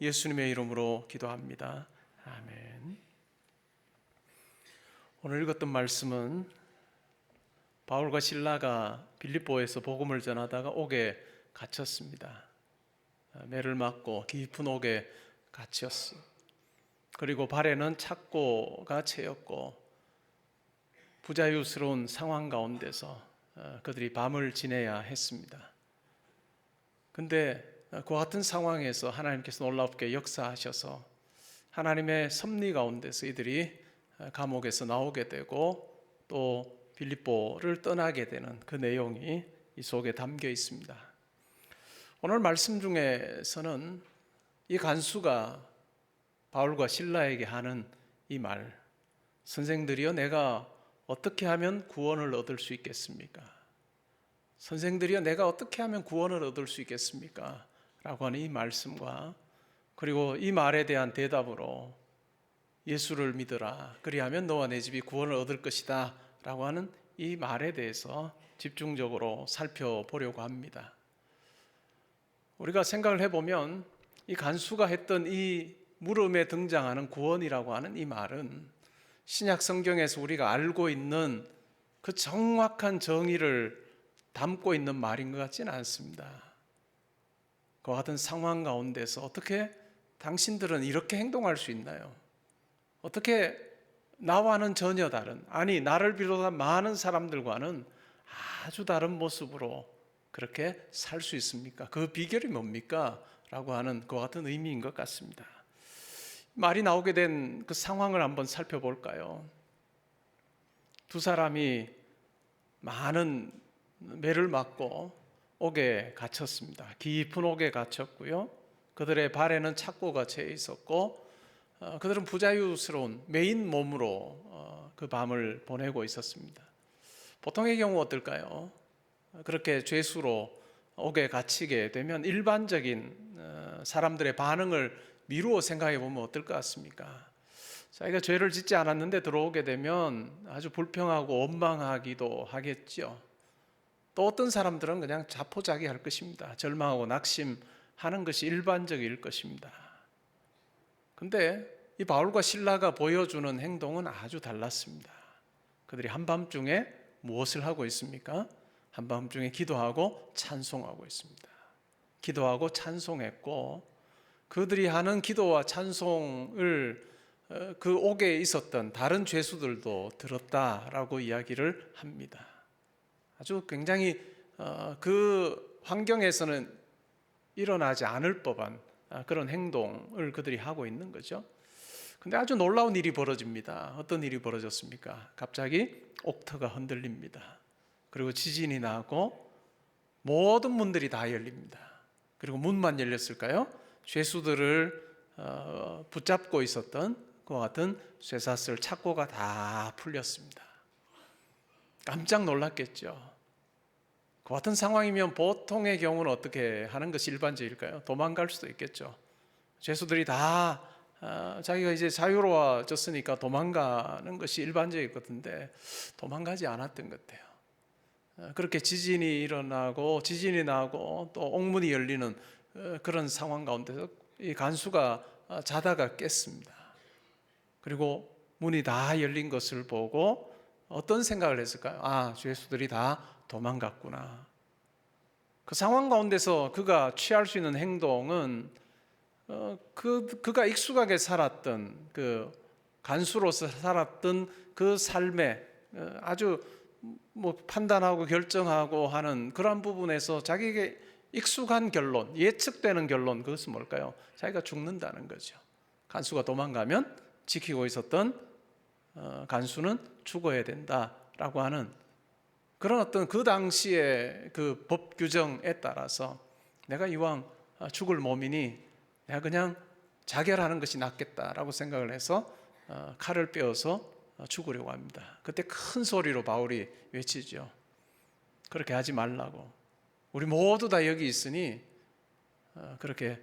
예수님의 이름으로 기도합니다. 아멘. 오늘 읽었던 말씀은 바울과 실라가 빌립보에서 복음을 전하다가 옥에 갇혔습니다. 매를 맞고 깊은 옥에 갇혔어요. 그리고 발에는 착고가 채였고 부자유스러운 상황 가운데서 그들이 밤을 지내야 했습니다. 근데 그와 같은 상황에서 하나님께서 놀랍게 역사하셔서 하나님의 섭리 가운데서 이들이 감옥에서 나오게 되고 또 빌립보를 떠나게 되는 그 내용이 이 속에 담겨 있습니다. 오늘 말씀 중에서는 이 간수가 바울과 실라에게 하는 이 말, 선생들이여 내가 어떻게 하면 구원을 얻을 수 있겠습니까? 선생들이여 내가 어떻게 하면 구원을 얻을 수 있겠습니까? 라고 하는 이 말씀과 그리고 이 말에 대한 대답으로 예수를 믿으라 그리하면 너와 내 집이 구원을 얻을 것이다 라고 하는 이 말에 대해서 집중적으로 살펴보려고 합니다. 우리가 생각을 해보면 이 간수가 했던 이 물음에 등장하는 구원이라고 하는 이 말은 신약 성경에서 우리가 알고 있는 그 정확한 정의를 담고 있는 말인 것 같지는 않습니다. 그와 같은 상황 가운데서 어떻게 당신들은 이렇게 행동할 수 있나요? 어떻게 나와는 전혀 다른, 아니 나를 비롯한 많은 사람들과는 아주 다른 모습으로 그렇게 살 수 있습니까? 그 비결이 뭡니까? 라고 하는 그와 같은 의미인 것 같습니다. 말이 나오게 된 그 상황을 한번 살펴볼까요? 두 사람이 많은 매를 맞고 옥에 갇혔습니다. 깊은 옥에 갇혔고요. 그들의 발에는 착고가 채 있었고 그들은 부자유스러운 메인 몸으로 그 밤을 보내고 있었습니다. 보통의 경우 어떨까요? 그렇게 죄수로 옥에 갇히게 되면 일반적인 사람들의 반응을 미루어 생각해 보면 어떨 것 같습니까? 자기가 죄를 짓지 않았는데 들어오게 되면 아주 불평하고 원망하기도 하겠죠. 또 어떤 사람들은 그냥 자포자기할 것입니다. 절망하고 낙심하는 것이 일반적일 것입니다. 근데 이 바울과 실라가 보여주는 행동은 아주 달랐습니다. 그들이 한밤중에 무엇을 하고 있습니까? 한밤중에 기도하고 찬송하고 있습니다. 기도하고 찬송했고 그들이 하는 기도와 찬송을 그 옥에 있었던 다른 죄수들도 들었다라고 이야기를 합니다. 아주 굉장히 그 환경에서는 일어나지 않을 법한 그런 행동을 그들이 하고 있는 거죠. 근데 아주 놀라운 일이 벌어집니다. 어떤 일이 벌어졌습니까? 갑자기 옥터가 흔들립니다. 그리고 지진이 나고 모든 문들이 다 열립니다. 그리고 문만 열렸을까요? 죄수들을 붙잡고 있었던 그와 같은 쇠사슬 착고가 다 풀렸습니다. 깜짝 놀랐겠죠. 그 같은 상황이면 보통의 경우는 어떻게 하는 것이 일반적일까요? 도망갈 수도 있겠죠. 죄수들이 다 자기가 이제 자유로워졌으니까 도망가는 것이 일반적일 것 같은데 도망가지 않았던 것 같아요. 그렇게 지진이 나고 또 옥문이 열리는 그런 상황 가운데서 이 간수가 자다가 깼습니다. 그리고 문이 다 열린 것을 보고 어떤 생각을 했을까요? 아, 죄수들이 다 도망갔구나. 그 상황 가운데서 그가 취할 수 있는 행동은 그가 익숙하게 살았던 그 간수로서 살았던 그 삶에 아주 판단하고 결정하고 하는 그러한 부분에서 자기에게 익숙한 결론, 예측되는 결론, 그것은 뭘까요? 자기가 죽는다는 거죠. 간수가 도망가면 지키고 있었던 간수는 죽어야 된다라고 하는 그런 어떤 그 당시의 그 법 규정에 따라서 내가 이왕 죽을 몸이니 내가 그냥 자결하는 것이 낫겠다라고 생각을 해서 칼을 빼어서 죽으려고 합니다. 그때 큰 소리로 바울이 외치죠. 그렇게 하지 말라고. 우리 모두 다 여기 있으니 그렇게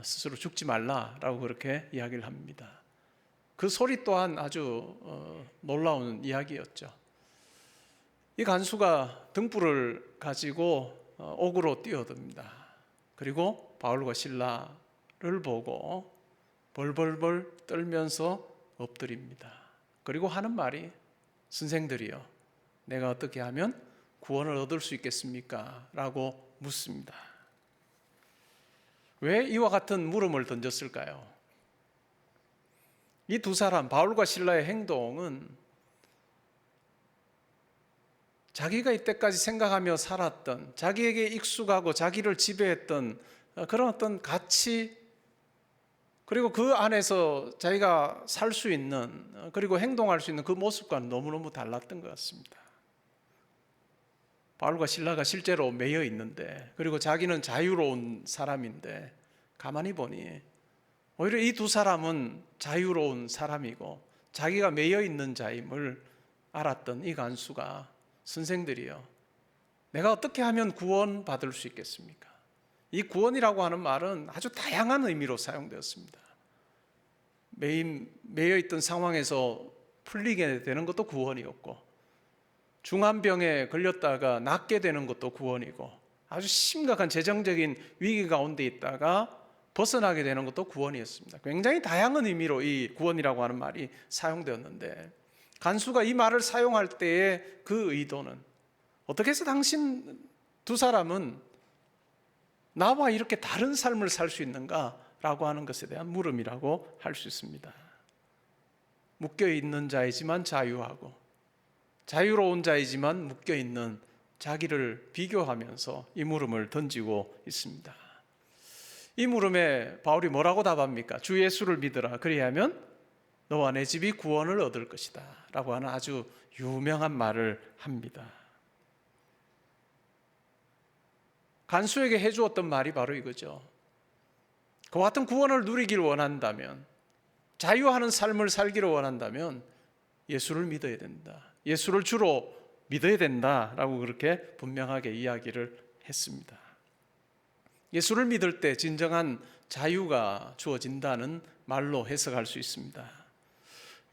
스스로 죽지 말라라고 그렇게 이야기를 합니다. 그 소리 또한 아주 놀라운 이야기였죠. 이 간수가 등불을 가지고 옥으로 뛰어듭니다. 그리고 바울과 실라를 보고 벌벌벌 떨면서 엎드립니다. 그리고 하는 말이, 선생들이여, 내가 어떻게 하면 구원을 얻을 수 있겠습니까? 라고 묻습니다. 왜 이와 같은 물음을 던졌을까요? 이 두 사람, 바울과 실라의 행동은 자기가 이때까지 생각하며 살았던, 자기에게 익숙하고 자기를 지배했던 그런 어떤 가치, 그리고 그 안에서 자기가 살 수 있는, 그리고 행동할 수 있는 그 모습과는 너무너무 달랐던 것 같습니다. 바울과 실라가 실제로 매여 있는데, 그리고 자기는 자유로운 사람인데, 가만히 보니 오히려 이 두 사람은 자유로운 사람이고 자기가 매여 있는 자임을 알았던 이 간수가, 선생들이여, 내가 어떻게 하면 구원받을 수 있겠습니까? 이 구원이라고 하는 말은 아주 다양한 의미로 사용되었습니다. 매여 있던 상황에서 풀리게 되는 것도 구원이었고, 중환병에 걸렸다가 낫게 되는 것도 구원이고, 아주 심각한 재정적인 위기 가운데 있다가 벗어나게 되는 것도 구원이었습니다. 굉장히 다양한 의미로 이 구원이라고 하는 말이 사용되었는데, 간수가 이 말을 사용할 때의 그 의도는, 어떻게 해서 당신 두 사람은 나와 이렇게 다른 삶을 살 수 있는가? 라고 하는 것에 대한 물음이라고 할 수 있습니다. 묶여있는 자이지만 자유하고, 자유로운 자이지만 묶여있는 자기를 비교하면서 이 물음을 던지고 있습니다. 이 물음에 바울이 뭐라고 답합니까? 주 예수를 믿으라, 그리하면 너와 내 집이 구원을 얻을 것이다 라고 하는 아주 유명한 말을 합니다. 간수에게 해주었던 말이 바로 이거죠. 그와 같은 구원을 누리기를 원한다면, 자유하는 삶을 살기를 원한다면 예수를 믿어야 된다, 예수를 주로 믿어야 된다라고 그렇게 분명하게 이야기를 했습니다. 예수를 믿을 때 진정한 자유가 주어진다는 말로 해석할 수 있습니다.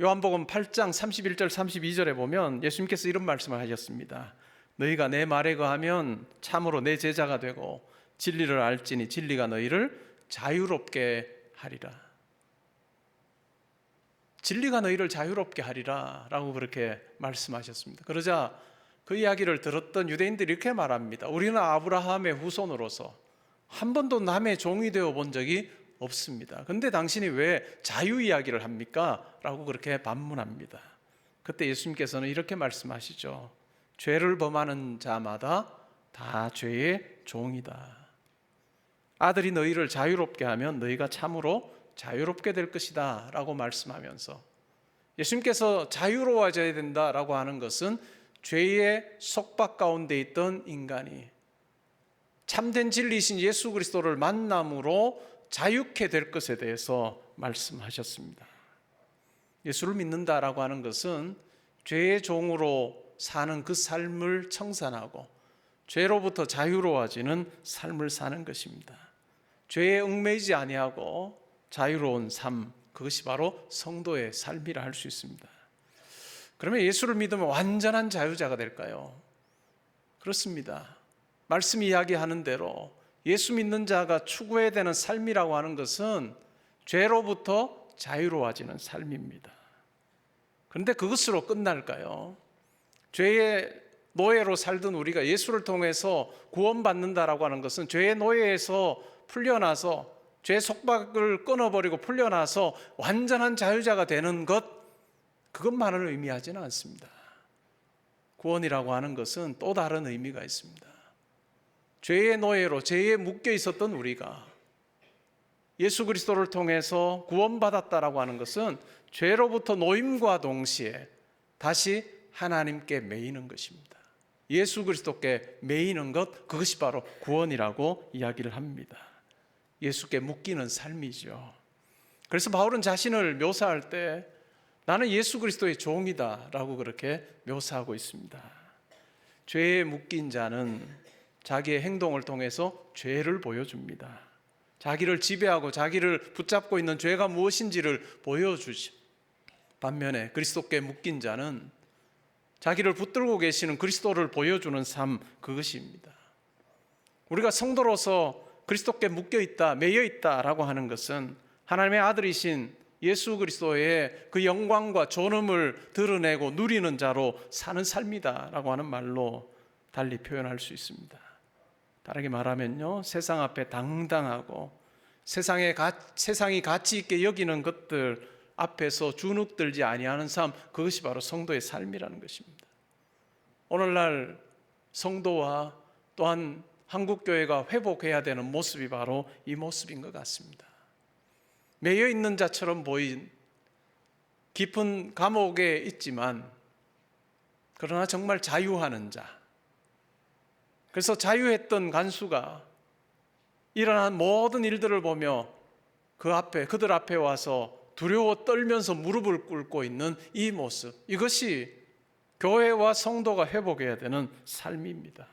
요한복음 8장 31절 32절에 보면 예수님께서 이런 말씀을 하셨습니다. 너희가 내 말에 거하면 참으로 내 제자가 되고 진리를 알지니 진리가 너희를 자유롭게 하리라. 진리가 너희를 자유롭게 하리라 라고 그렇게 말씀하셨습니다. 그러자 그 이야기를 들었던 유대인들이 이렇게 말합니다. 우리는 아브라함의 후손으로서 한 번도 남의 종이 되어 본 적이 없습니다. 근데 당신이 왜 자유 이야기를 합니까? 라고 그렇게 반문합니다. 그때 예수님께서는 이렇게 말씀하시죠. 죄를 범하는 자마다 다 죄의 종이다. 아들이 너희를 자유롭게 하면 너희가 참으로 자유롭게 될 것이다 라고 말씀하면서, 예수님께서 자유로워져야 된다라고 하는 것은 죄의 속박 가운데 있던 인간이 참된 진리이신 예수 그리스도를 만남으로 자유케 될 것에 대해서 말씀하셨습니다. 예수를 믿는다라고 하는 것은 죄의 종으로 사는 그 삶을 청산하고 죄로부터 자유로워지는 삶을 사는 것입니다. 죄에 얽매이지 아니하고 자유로운 삶, 그것이 바로 성도의 삶이라 할 수 있습니다. 그러면 예수를 믿으면 완전한 자유자가 될까요? 그렇습니다. 말씀이 이야기하는 대로 예수 믿는 자가 추구해야 되는 삶이라고 하는 것은 죄로부터 자유로워지는 삶입니다. 그런데 그것으로 끝날까요? 죄의 노예로 살던 우리가 예수를 통해서 구원받는다라고 하는 것은 죄의 노예에서 풀려나서 죄 속박을 끊어버리고 풀려나서 완전한 자유자가 되는 것, 그것만을 의미하지는 않습니다. 구원이라고 하는 것은 또 다른 의미가 있습니다. 죄의 노예로 죄에 묶여 있었던 우리가 예수 그리스도를 통해서 구원받았다라고 하는 것은 죄로부터 노임과 동시에 다시 하나님께 매이는 것입니다. 예수 그리스도께 매이는 것, 그것이 바로 구원이라고 이야기를 합니다. 예수께 묶이는 삶이죠. 그래서 바울은 자신을 묘사할 때 나는 예수 그리스도의 종이다 라고 그렇게 묘사하고 있습니다. 죄에 묶인 자는 자기의 행동을 통해서 죄를 보여줍니다. 자기를 지배하고 자기를 붙잡고 있는 죄가 무엇인지를 보여주지. 반면에 그리스도께 묶인 자는 자기를 붙들고 계시는 그리스도를 보여주는 삶, 그것입니다. 우리가 성도로서 그리스도께 묶여 있다, 매여 있다라고 하는 것은 하나님의 아들이신 예수 그리스도의 그 영광과 존엄을 드러내고 누리는 자로 사는 삶이다라고 하는 말로 달리 표현할 수 있습니다. 다르게 말하면요, 세상 앞에 당당하고 세상이 가치 있게 여기는 것들 앞에서 주눅들지 아니하는 삶, 그것이 바로 성도의 삶이라는 것입니다. 오늘날 성도와 또한 한국교회가 회복해야 되는 모습이 바로 이 모습인 것 같습니다. 매여 있는 자처럼 보인 깊은 감옥에 있지만 그러나 정말 자유하는 자, 그래서 자유했던 간수가 일어난 모든 일들을 보며 그들 앞에 와서 두려워 떨면서 무릎을 꿇고 있는 이 모습, 이것이 교회와 성도가 회복해야 되는 삶입니다.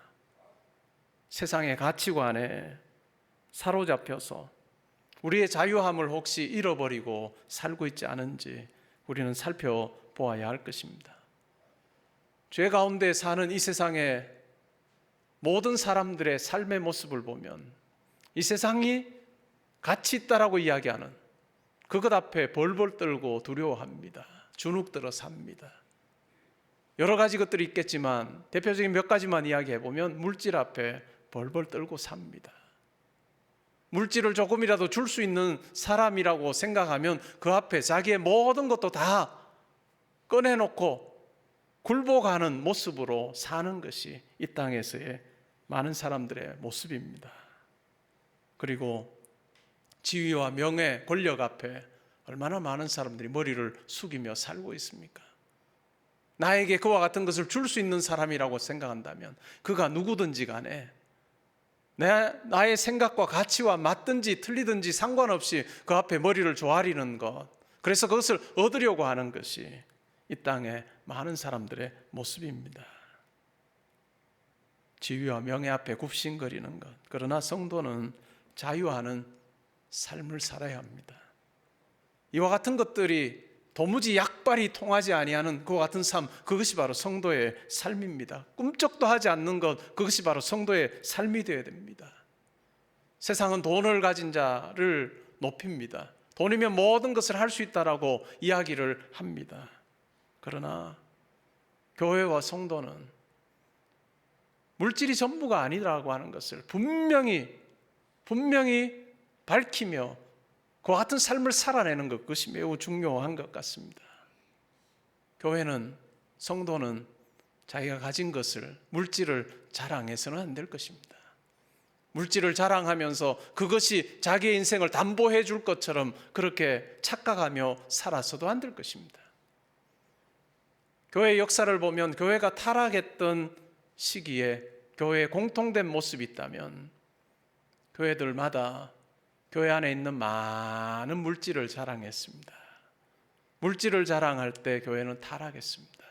세상의 가치관에 사로잡혀서 우리의 자유함을 혹시 잃어버리고 살고 있지 않은지 우리는 살펴보아야 할 것입니다. 죄 가운데 사는 이 세상의 모든 사람들의 삶의 모습을 보면 이 세상이 가치 있다라고 이야기하는 그것 앞에 벌벌 떨고 두려워합니다. 주눅들어 삽니다. 여러 가지 것들이 있겠지만 대표적인 몇 가지만 이야기해 보면 물질 앞에 벌벌 떨고 삽니다. 물질을 조금이라도 줄 수 있는 사람이라고 생각하면 그 앞에 자기의 모든 것도 다 꺼내놓고 굴복하는 모습으로 사는 것이 이 땅에서의 많은 사람들의 모습입니다. 그리고 지위와 명예, 권력 앞에 얼마나 많은 사람들이 머리를 숙이며 살고 있습니까? 나에게 그와 같은 것을 줄 수 있는 사람이라고 생각한다면 그가 누구든지 간에 나의 생각과 가치와 맞든지 틀리든지 상관없이 그 앞에 머리를 조아리는 것, 그래서 그것을 얻으려고 하는 것이 이 땅의 많은 사람들의 모습입니다. 지위와 명예 앞에 굽신거리는 것. 그러나 성도는 자유하는 삶을 살아야 합니다. 이와 같은 것들이 도무지 약발이 통하지 아니하는 그와 같은 삶, 그것이 바로 성도의 삶입니다. 꿈쩍도 하지 않는 것, 그것이 바로 성도의 삶이 되어야 됩니다. 세상은 돈을 가진 자를 높입니다. 돈이면 모든 것을 할 수 있다라고 이야기를 합니다. 그러나 교회와 성도는 물질이 전부가 아니라고 하는 것을 분명히 밝히며 그와 같은 삶을 살아내는 것, 그것이 매우 중요한 것 같습니다. 교회는, 성도는 자기가 가진 것을, 물질을 자랑해서는 안 될 것입니다. 물질을 자랑하면서 그것이 자기의 인생을 담보해 줄 것처럼 그렇게 착각하며 살아서도 안 될 것입니다. 교회의 역사를 보면 교회가 타락했던 시기에 교회의 공통된 모습이 있다면 교회들마다 교회 안에 있는 많은 물질을 자랑했습니다. 물질을 자랑할 때 교회는 타락했습니다.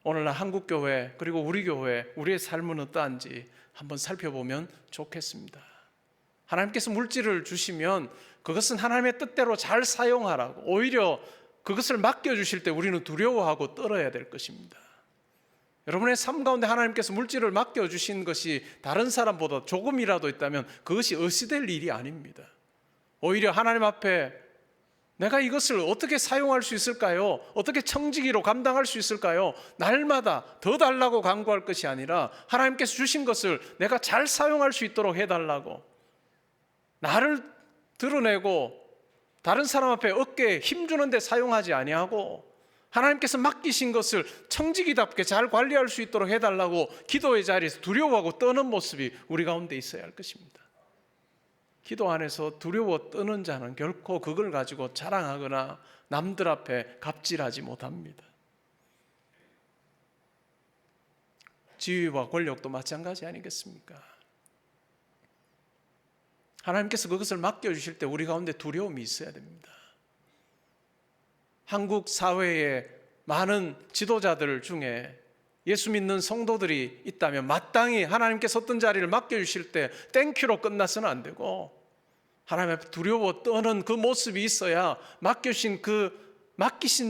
오늘날 한국교회 그리고 우리 교회, 우리의 삶은 어떠한지 한번 살펴보면 좋겠습니다. 하나님께서 물질을 주시면 그것은 하나님의 뜻대로 잘 사용하라고, 오히려 그것을 맡겨주실 때 우리는 두려워하고 떨어야 될 것입니다. 여러분의 삶 가운데 하나님께서 물질을 맡겨주신 것이 다른 사람보다 조금이라도 있다면 그것이 어시될 일이 아닙니다. 오히려 하나님 앞에 내가 이것을 어떻게 사용할 수 있을까요? 어떻게 청지기로 감당할 수 있을까요? 날마다 더 달라고 간구할 것이 아니라 하나님께서 주신 것을 내가 잘 사용할 수 있도록 해달라고, 나를 드러내고 다른 사람 앞에 어깨에 힘주는 데 사용하지 아니하고 하나님께서 맡기신 것을 청지기답게 잘 관리할 수 있도록 해달라고 기도의 자리에서 두려워하고 떠는 모습이 우리 가운데 있어야 할 것입니다. 기도 안에서 두려워 떠는 자는 결코 그걸 가지고 자랑하거나 남들 앞에 갑질하지 못합니다. 지위와 권력도 마찬가지 아니겠습니까? 하나님께서 그것을 맡겨주실 때 우리 가운데 두려움이 있어야 됩니다. 한국 사회에 많은 지도자들 중에 예수 믿는 성도들이 있다면 마땅히 하나님께서 어떤 자리를 맡겨주실 때 땡큐로 끝나서는 안 되고 하나님 앞에 두려워 떠는 그 모습이 있어야 맡기신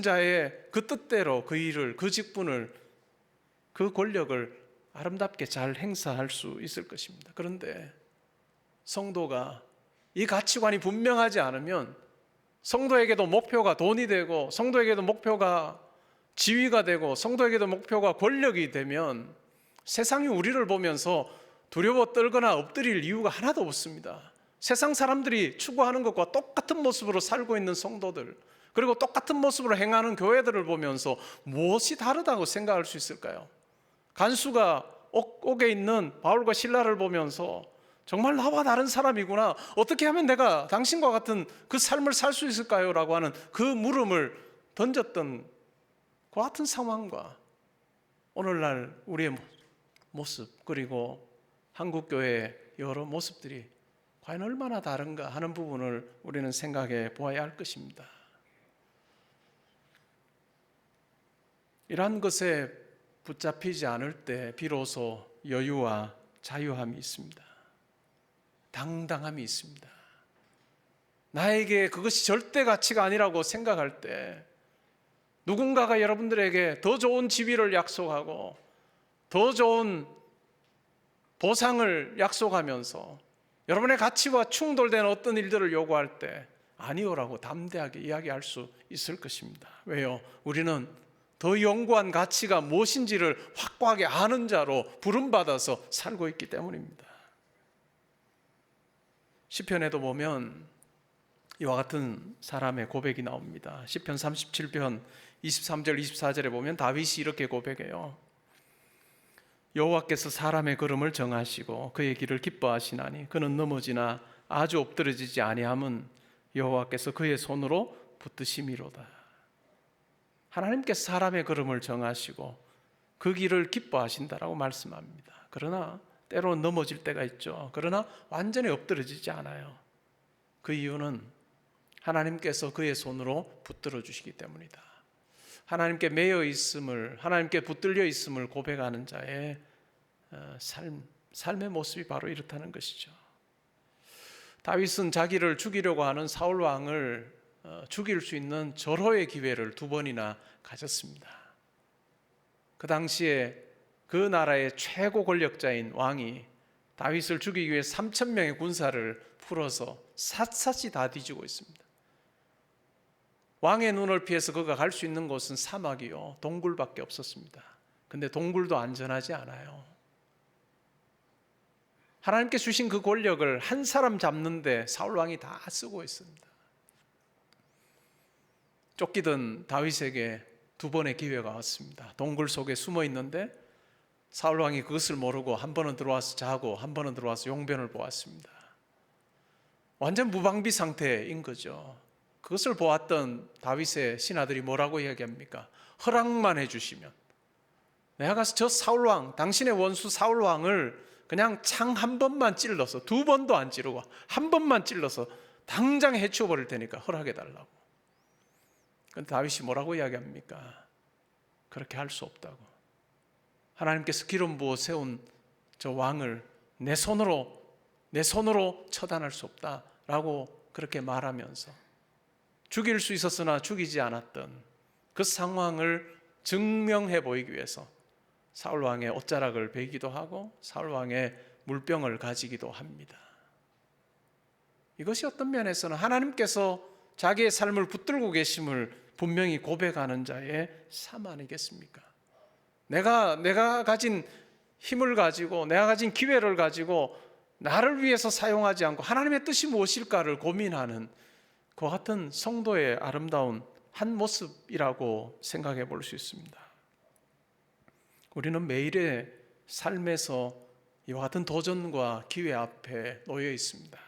자의 그 뜻대로 그 일을, 그 직분을, 그 권력을 아름답게 잘 행사할 수 있을 것입니다. 그런데 성도가 이 가치관이 분명하지 않으면 성도에게도 목표가 돈이 되고 성도에게도 목표가 지위가 되고 성도에게도 목표가 권력이 되면 세상이 우리를 보면서 두려워 떨거나 엎드릴 이유가 하나도 없습니다. 세상 사람들이 추구하는 것과 똑같은 모습으로 살고 있는 성도들, 그리고 똑같은 모습으로 행하는 교회들을 보면서 무엇이 다르다고 생각할 수 있을까요? 간수가 옥에 있는 바울과 실라를 보면서 정말 나와 다른 사람이구나, 어떻게 하면 내가 당신과 같은 그 삶을 살 수 있을까요? 라고 하는 그 물음을 던졌던 그 같은 상황과 오늘날 우리의 모습, 그리고 한국교회의 여러 모습들이 과연 얼마나 다른가 하는 부분을 우리는 생각해 보아야 할 것입니다. 이러한 것에 붙잡히지 않을 때 비로소 여유와 자유함이 있습니다. 당당함이 있습니다. 나에게 그것이 절대 가치가 아니라고 생각할 때 누군가가 여러분들에게 더 좋은 지위를 약속하고 더 좋은 보상을 약속하면서 여러분의 가치와 충돌되는 어떤 일들을 요구할 때 아니오라고 담대하게 이야기할 수 있을 것입니다. 왜요? 우리는 더 영구한 가치가 무엇인지를 확고하게 아는 자로 부름받아서 살고 있기 때문입니다. 시편에도 보면 이와 같은 사람의 고백이 나옵니다. 시편 37편 23절 24절에 보면 다윗이 이렇게 고백해요. 여호와께서 사람의 걸음을 정하시고 그의 길을 기뻐하시나니 그는 넘어지나 아주 엎드러지지 아니함은 여호와께서 그의 손으로 붙드심이로다. 하나님께서 사람의 걸음을 정하시고 그 길을 기뻐하신다라고 말씀합니다. 그러나 때로는 넘어질 때가 있죠. 그러나 완전히 엎드러지지 않아요. 그 이유는 하나님께서 그의 손으로 붙들어 주시기 때문이다. 하나님께 매여 있음을, 하나님께 붙들려 있음을 고백하는 자의 삶의 모습이 바로 이렇다는 것이죠. 다윗은 자기를 죽이려고 하는 사울 왕을 죽일 수 있는 절호의 기회를 2번이나 가졌습니다. 그 당시에 그 나라의 최고 권력자인 왕이 다윗을 죽이기 위해 3,000명의 군사를 풀어서 샅샅이 다 뒤지고 있습니다. 왕의 눈을 피해서 그가 갈 수 있는 곳은 사막이요, 동굴밖에 없었습니다. 근데 동굴도 안전하지 않아요. 하나님께 주신 그 권력을 한 사람 잡는데 사울 왕이 다 쓰고 있습니다. 쫓기던 다윗에게 2번의 기회가 왔습니다. 동굴 속에 숨어 있는데 사울 왕이 그것을 모르고 한 번은 들어와서 자고 한 번은 들어와서 용변을 보았습니다. 완전 무방비 상태인 거죠. 그것을 보았던 다윗의 신하들이 뭐라고 이야기합니까? 허락만 해주시면 내가 가서 저 사울 왕, 당신의 원수 사울 왕을 그냥 창 한 번만 찔러서, 2번도 안 찌르고 한 번만 찔러서 당장 해치워 버릴 테니까 허락해 달라고. 그런데 다윗이 뭐라고 이야기합니까? 그렇게 할 수 없다고. 하나님께서 기름 부어 세운 저 왕을 내 손으로 처단할 수 없다라고 그렇게 말하면서 죽일 수 있었으나 죽이지 않았던 그 상황을 증명해 보이기 위해서 사울 왕의 옷자락을 베기도 하고 사울 왕의 물병을 가지기도 합니다. 이것이 어떤 면에서는 하나님께서 자기의 삶을 붙들고 계심을 분명히 고백하는 자의 삶 아니겠습니까? 내가 가진 힘을 가지고 내가 가진 기회를 가지고 나를 위해서 사용하지 않고 하나님의 뜻이 무엇일까를 고민하는 그와 같은 성도의 아름다운 한 모습이라고 생각해 볼 수 있습니다. 우리는 매일의 삶에서 이와 같은 도전과 기회 앞에 놓여 있습니다.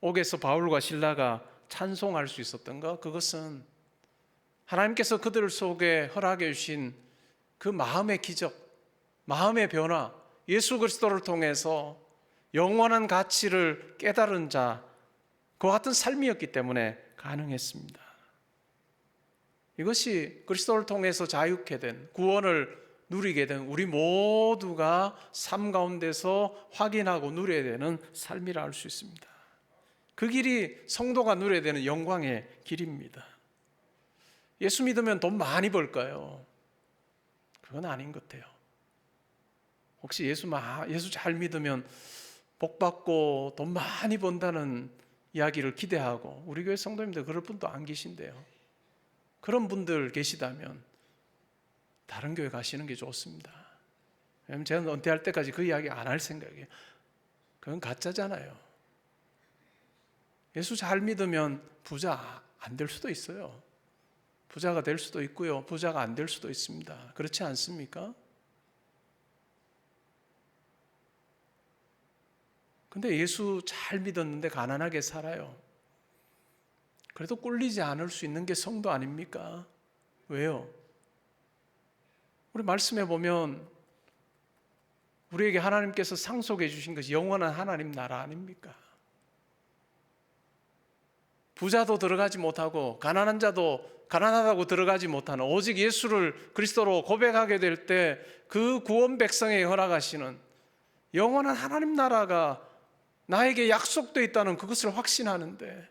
옥에서 바울과 실라가 찬송할 수 있었던 것, 그것은 하나님께서 그들 속에 허락해 주신 그 마음의 기적, 마음의 변화, 예수 그리스도를 통해서 영원한 가치를 깨달은 자, 그와 같은 삶이었기 때문에 가능했습니다. 이것이 그리스도를 통해서 자유케 된, 구원을 누리게 된 우리 모두가 삶 가운데서 확인하고 누려야 되는 삶이라 할 수 있습니다. 그 길이 성도가 누려야 되는 영광의 길입니다. 예수 믿으면 돈 많이 벌까요? 그건 아닌 것 같아요. 혹시 예수 잘 믿으면 복 받고 돈 많이 번다는 이야기를 기대하고, 우리 교회 성도님들 그럴 분도 안 계신데요. 그런 분들 계시다면 다른 교회 가시는 게 좋습니다. 왜냐하면 제가 은퇴할 때까지 그 이야기 안 할 생각이에요. 그건 가짜잖아요. 예수 잘 믿으면 부자 안 될 수도 있어요. 부자가 될 수도 있고요, 부자가 안 될 수도 있습니다. 그렇지 않습니까? 근데 예수 잘 믿었는데 가난하게 살아요. 그래도 꿀리지 않을 수 있는 게 성도 아닙니까? 왜요? 우리 말씀에 보면 우리에게 하나님께서 상속해 주신 것이 영원한 하나님 나라 아닙니까? 부자도 들어가지 못하고 가난한 자도 가난하다고 들어가지 못하는, 오직 예수를 그리스도로 고백하게 될 때 그 구원 백성에게 허락하시는 영원한 하나님 나라가 나에게 약속되어 있다는 그것을 확신하는데,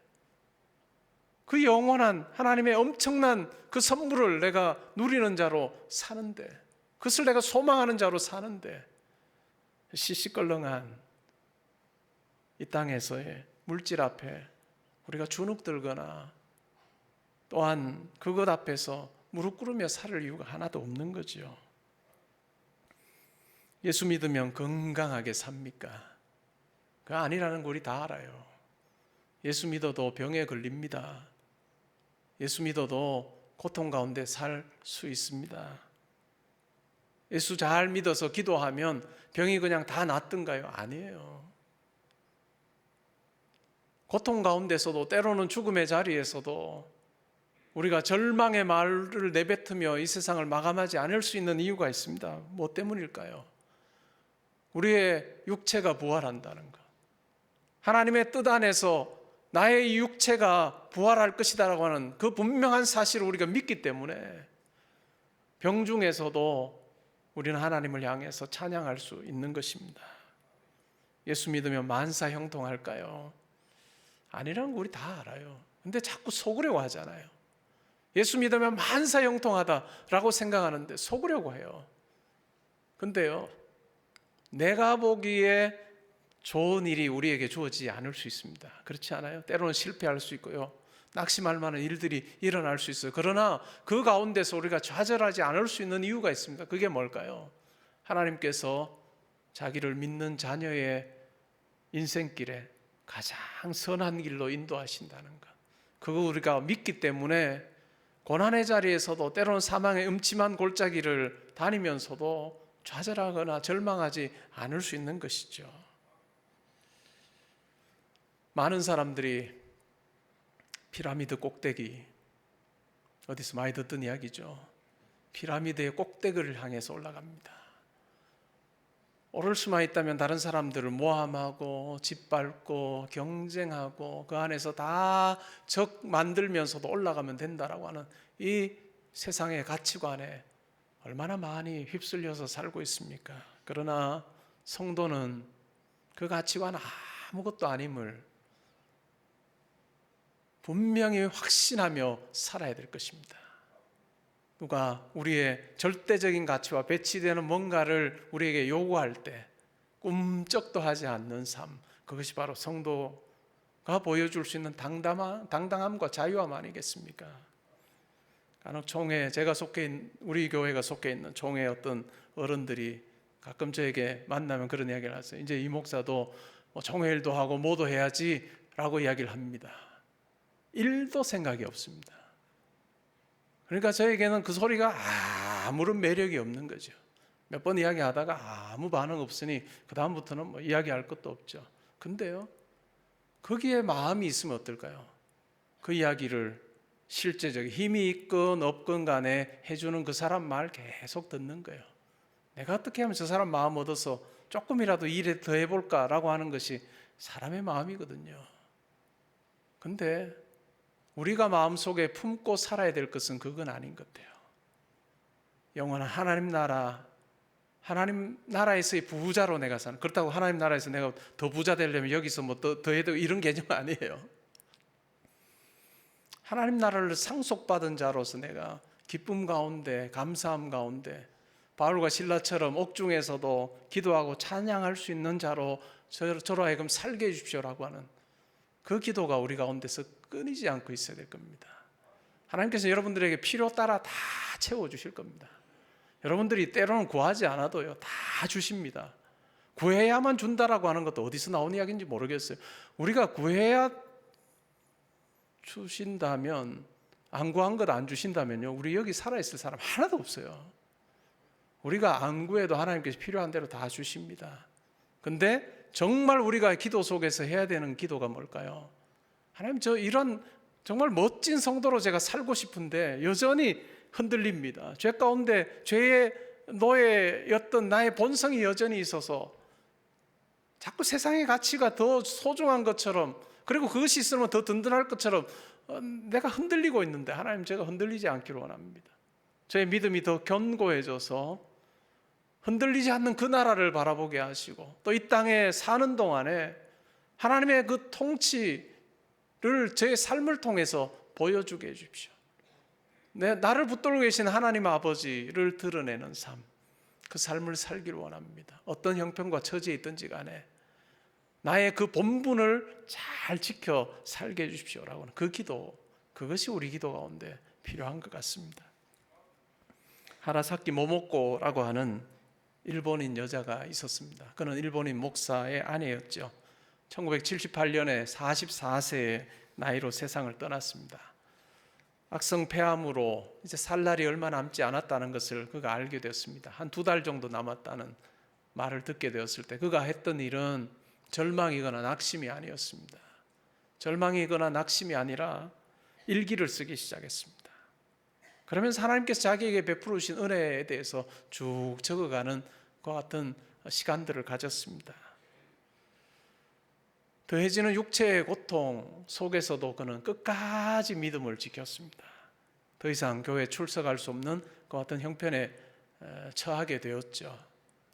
그 영원한 하나님의 엄청난 그 선물을 내가 누리는 자로 사는데, 그것을 내가 소망하는 자로 사는데, 시시껄렁한 이 땅에서의 물질 앞에 우리가 주눅 들거나 또한 그것 앞에서 무릎 꿇으며 살 이유가 하나도 없는 거죠. 예수 믿으면 건강하게 삽니까? 그거 아니라는 거 우리 다 알아요. 예수 믿어도 병에 걸립니다. 예수 믿어도 고통 가운데 살 수 있습니다. 예수 잘 믿어서 기도하면 병이 그냥 다 낫던가요? 아니에요. 고통 가운데서도, 때로는 죽음의 자리에서도 우리가 절망의 말을 내뱉으며 이 세상을 마감하지 않을 수 있는 이유가 있습니다. 뭐 때문일까요? 우리의 육체가 부활한다는 것, 하나님의 뜻 안에서 나의 육체가 부활할 것이다라고 하는 그 분명한 사실을 우리가 믿기 때문에 병중에서도 우리는 하나님을 향해서 찬양할 수 있는 것입니다. 예수 믿으면 만사 형통할까요? 아니라는 거 우리 다 알아요. 근데 자꾸 속으려고 하잖아요. 예수 믿으면 만사 형통하다라고 생각하는데 속으려고 해요. 근데요, 내가 보기에 좋은 일이 우리에게 주어지지 않을 수 있습니다. 그렇지 않아요? 때로는 실패할 수 있고요, 낙심할 만한 일들이 일어날 수 있어요. 그러나 그 가운데서 우리가 좌절하지 않을 수 있는 이유가 있습니다. 그게 뭘까요? 하나님께서 자기를 믿는 자녀의 인생길에 가장 선한 길로 인도하신다는 것, 그거 우리가 믿기 때문에 고난의 자리에서도, 때로는 사망의 음침한 골짜기를 다니면서도 좌절하거나 절망하지 않을 수 있는 것이죠. 많은 사람들이 피라미드 꼭대기, 어디서 많이 듣던 이야기죠. 피라미드의 꼭대기를 향해서 올라갑니다. 오를 수만 있다면 다른 사람들을 모함하고 짓밟고 경쟁하고 그 안에서 다 적 만들면서도 올라가면 된다라고 하는 이 세상의 가치관에 얼마나 많이 휩쓸려서 살고 있습니까? 그러나 성도는 그 가치관 아무것도 아님을 분명히 확신하며 살아야 될 것입니다. 누가 우리의 절대적인 가치와 배치되는 뭔가를 우리에게 요구할 때 꿈쩍도 하지 않는 삶, 그것이 바로 성도가 보여줄 수 있는 당당함과 자유함 아니겠습니까? 간혹 총회, 제가 우리 교회가 속해 있는 총회 어떤 어른들이 가끔 저에게 만나면 그런 이야기를 하세요. 이제 이 목사도 총회 일도 하고 뭐도 해야지 라고 이야기를 합니다. 일도 생각이 없습니다. 그러니까 저에게는 그 소리가 아무런 매력이 없는 거죠. 몇 번 이야기하다가 아무 반응 없으니 그 다음부터는 뭐 이야기할 것도 없죠. 근데요, 거기에 마음이 있으면 어떨까요? 그 이야기를 실제적인 힘이 있건 없건 간에 해주는 그 사람 말 계속 듣는 거예요. 내가 어떻게 하면 저 사람 마음 얻어서 조금이라도 일에 더 해볼까라고 하는 것이 사람의 마음이거든요. 근데 우리가 마음속에 품고 살아야 될 것은 그건 아닌 것 같아요. 영원한 하나님 나라에서의 부자로 내가 사는, 그렇다고 하나님 나라에서 내가 더 부자 되려면 여기서 뭐 더 해도 이런 개념 아니에요. 하나님 나라를 상속받은 자로서 내가 기쁨 가운데, 감사함 가운데 바울과 실라처럼 옥중에서도 기도하고 찬양할 수 있는 자로 저로 하여금 살게 해주십시오라고 하는 그 기도가 우리 가운데서 끊이지 않고 있어야 될 겁니다. 하나님께서 여러분들에게 필요 따라 다 채워주실 겁니다. 여러분들이 때로는 구하지 않아도요, 다 주십니다. 구해야만 준다라고 하는 것도 어디서 나온 이야기인지 모르겠어요. 우리가 구해야 주신다면, 안 구한 것 안 주신다면요, 우리 여기 살아있을 사람 하나도 없어요. 우리가 안 구해도 하나님께서 필요한 대로 다 주십니다. 근데 정말 우리가 기도 속에서 해야 되는 기도가 뭘까요? 하나님, 저 이런 정말 멋진 성도로 제가 살고 싶은데 여전히 흔들립니다. 죄 가운데 죄의 노예였던 나의 본성이 여전히 있어서 자꾸 세상의 가치가 더 소중한 것처럼, 그리고 그것이 있으면 더 든든할 것처럼 내가 흔들리고 있는데, 하나님, 제가 흔들리지 않기를 원합니다. 저의 믿음이 더 견고해져서 흔들리지 않는 그 나라를 바라보게 하시고, 또 이 땅에 사는 동안에 하나님의 그 통치를 제 삶을 통해서 보여주게 해주십시오. 나를 붙들고 계신 하나님 아버지를 드러내는 삶, 그 삶을 살기를 원합니다. 어떤 형편과 처지에 있든지 간에 나의 그 본분을 잘 지켜 살게 해주십시오라고 하는 그 기도, 그것이 우리 기도 가운데 필요한 것 같습니다. 하라사키 모모코라고 하는 일본인 여자가 있었습니다. 그는 일본인 목사의 아내였죠. 1978년에 44세의 나이로 세상을 떠났습니다. 악성 폐암으로 이제 살 날이 얼마 남지 않았다는 것을 그가 알게 되었습니다. 한 2달 정도 남았다는 말을 듣게 되었을 때 그가 했던 일은 절망이거나 낙심이 아니었습니다. 절망이거나 낙심이 아니라 일기를 쓰기 시작했습니다. 그러면서 하나님께서 자기에게 베풀어 주신 은혜에 대해서 쭉 적어가는 그 같은 시간들을 가졌습니다. 더해지는 육체의 고통 속에서도 그는 끝까지 믿음을 지켰습니다. 더 이상 교회에 출석할 수 없는 그 같은 형편에 처하게 되었죠.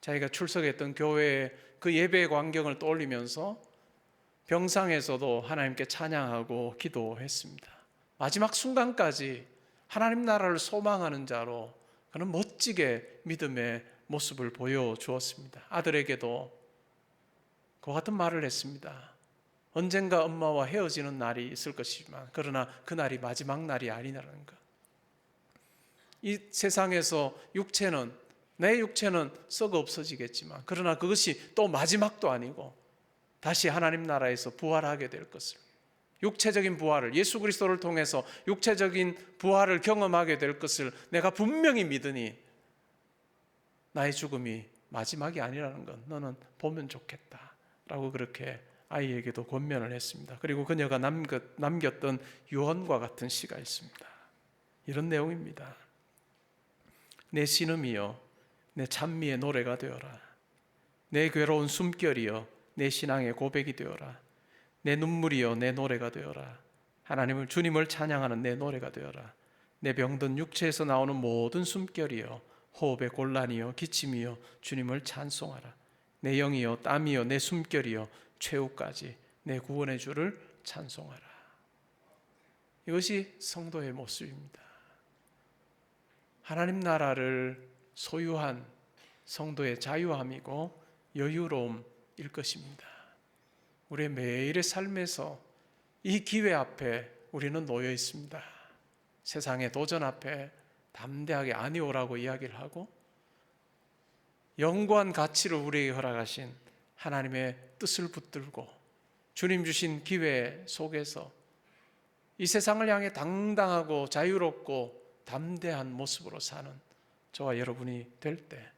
자기가 출석했던 교회의 그 예배의 광경을 떠올리면서 병상에서도 하나님께 찬양하고 기도했습니다. 마지막 순간까지 하나님 나라를 소망하는 자로 그는 멋지게 믿음의 모습을 보여주었습니다. 아들에게도 그 같은 말을 했습니다. 언젠가 엄마와 헤어지는 날이 있을 것이지만 그러나 그 날이 마지막 날이 아니라는 것. 이 세상에서 내 육체는 썩어 없어지겠지만 그러나 그것이 또 마지막도 아니고 다시 하나님 나라에서 부활하게 될 것을, 육체적인 부활을, 예수 그리스도를 통해서 육체적인 부활을 경험하게 될 것을 내가 분명히 믿으니 나의 죽음이 마지막이 아니라는 것 너는 보면 좋겠다 라고 그렇게 아이에게도 권면을 했습니다. 그리고 그녀가 남겼던 유언과 같은 시가 있습니다. 이런 내용입니다. 내 신음이여 내 찬미의 노래가 되어라. 내 괴로운 숨결이여 내 신앙의 고백이 되어라. 내 눈물이여 내 노래가 되어라. 하나님을, 주님을 찬양하는 내 노래가 되어라. 내 병든 육체에서 나오는 모든 숨결이여 호흡의 곤란이여 기침이여 주님을 찬송하라. 내 영이여 땀이여 내 숨결이여 최후까지 내 구원의 주를 찬송하라. 이것이 성도의 모습입니다. 하나님 나라를 소유한 성도의 자유함이고 여유로움일 것입니다. 우리의 매일의 삶에서 이 기회 앞에 우리는 놓여 있습니다. 세상의 도전 앞에 담대하게 아니오라고 이야기를 하고 영원한 가치를 우리에게 허락하신 하나님의 뜻을 붙들고 주님 주신 기회 속에서 이 세상을 향해 당당하고 자유롭고 담대한 모습으로 사는 저와 여러분이 될 때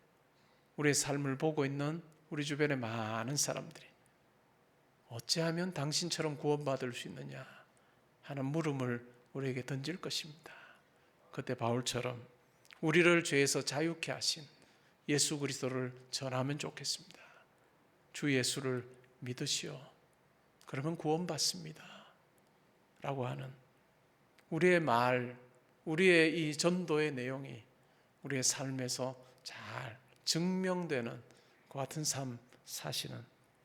우리의 삶을 보고 있는 우리 주변의 많은 사람들이 어찌하면 당신처럼 구원받을 수 있느냐 하는 물음을 우리에게 던질 것입니다. 그때 바울처럼 우리를 죄에서 자유케 하신 예수 그리스도를 전하면 좋겠습니다. 주 예수를 믿으시오. 그러면 구원받습니다. 라고 하는 우리의 말, 우리의 이 전도의 내용이 우리의 삶에서 잘 증명되는 그 같은 삶 사시는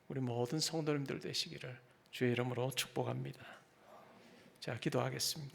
우리 모든 성도님들 되시기를 주의 이름으로 축복합니다. 자, 기도하겠습니다.